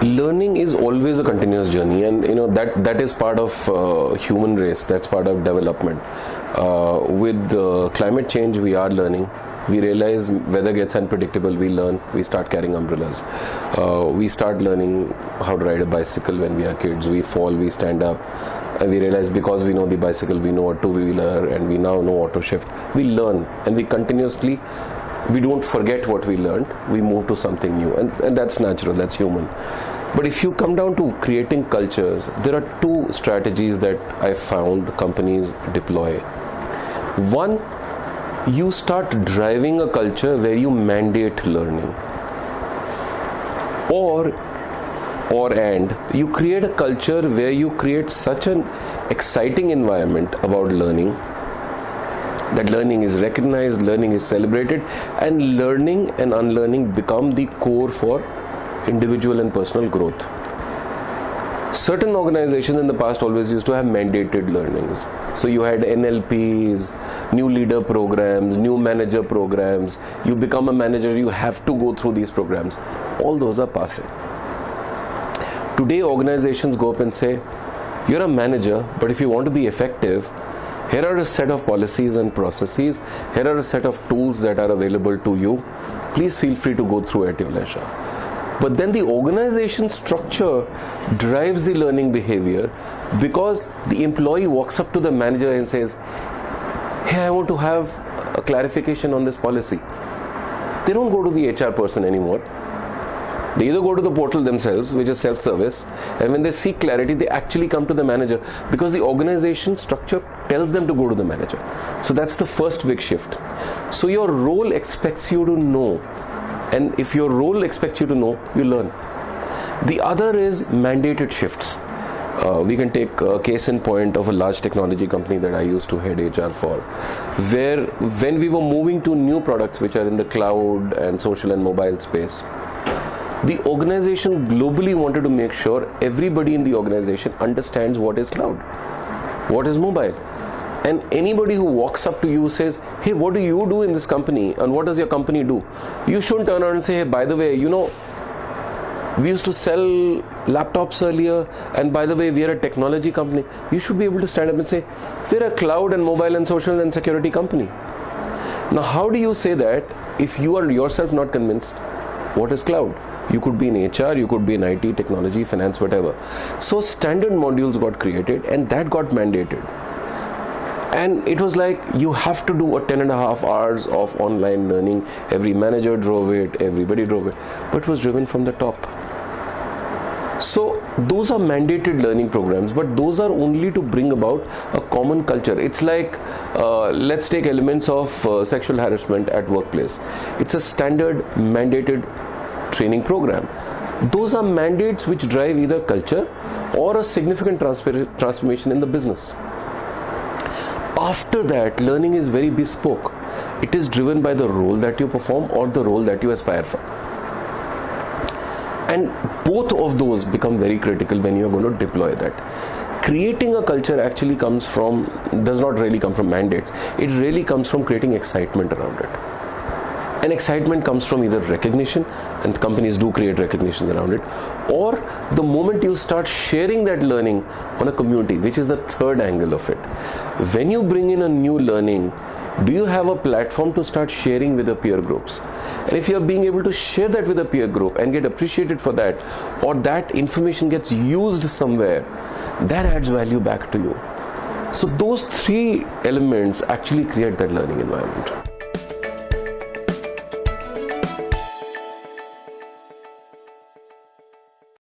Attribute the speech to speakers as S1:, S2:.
S1: Learning is always a continuous journey, and that is part of human race. That's part of development. With climate change, we are learning. We realize weather gets unpredictable. We learn. We start carrying umbrellas. We start learning how to ride a bicycle when we are kids. We fall, we stand up, and we realize because we know the bicycle, we know a two-wheeler, and we now know auto shift. We learn, and we continuously. We don't forget what we learned. We move to something new, and that's natural. That's human. But if you come down to creating cultures, there are two strategies that I found companies deploy. One, you start driving a culture where you mandate learning, and you create a culture where you create such an exciting environment about learning that learning is recognized, learning is celebrated, and learning and unlearning become the core for individual and personal growth. Certain organizations in the past always used to have mandated learnings. So you had NLPs, new leader programs, new manager programs. You become a manager, you have to go through these programs. All those are passé. Today organizations go up and say, you're a manager, but if you want to be effective, here are a set of policies and processes. Here are a set of tools that are available to you. Please feel free to go through at your leisure. But then the organization structure drives the learning behavior because the employee walks up to the manager and says, hey, I want to have a clarification on this policy. They don't go to the HR person anymore. They either go to the portal themselves, which is self-service, and when they seek clarity, they actually come to the manager because the organization structure tells them to go to the manager. So that's the first big shift. So your role expects you to know, and if your role expects you to know, you learn. The other is mandated shifts. We can take a case in point of a large technology company that I used to head HR for, where when we were moving to new products which are in the cloud and social and mobile space, the organization globally wanted to make sure everybody in the organization understands what is cloud, what is mobile. And anybody who walks up to you says, hey, what do you do in this company and what does your company do? You shouldn't turn around and say, hey, by the way, we used to sell laptops earlier, and by the way, we are a technology company. You should be able to stand up and say, we're a cloud and mobile and social and security company. Now, how do you say that if you are yourself not convinced what is cloud? You could be in HR, you could be in IT, technology, finance, whatever. So standard modules got created and that got mandated. And it was like you have to do a 10.5 hours of online learning. Every manager drove it, everybody drove it, but it was driven from the top. So those are mandated learning programs, but those are only to bring about a common culture. It's like, let's take elements of sexual harassment at workplace. It's a standard mandated training program. Those are mandates which drive either culture or a significant transformation in the business. After that, learning is very bespoke. It is driven by the role that you perform or the role that you aspire for. And both of those become very critical when you are going to deploy that. Creating a culture actually does not really come from mandates. It really comes from creating excitement around it. And excitement comes from either recognition, and companies do create recognitions around it, or the moment you start sharing that learning on a community, which is the third angle of it. When you bring in a new learning, do you have a platform to start sharing with the peer groups? And if you're being able to share that with a peer group and get appreciated for that, or that information gets used somewhere, that adds value back to you. So those three elements actually create that learning environment.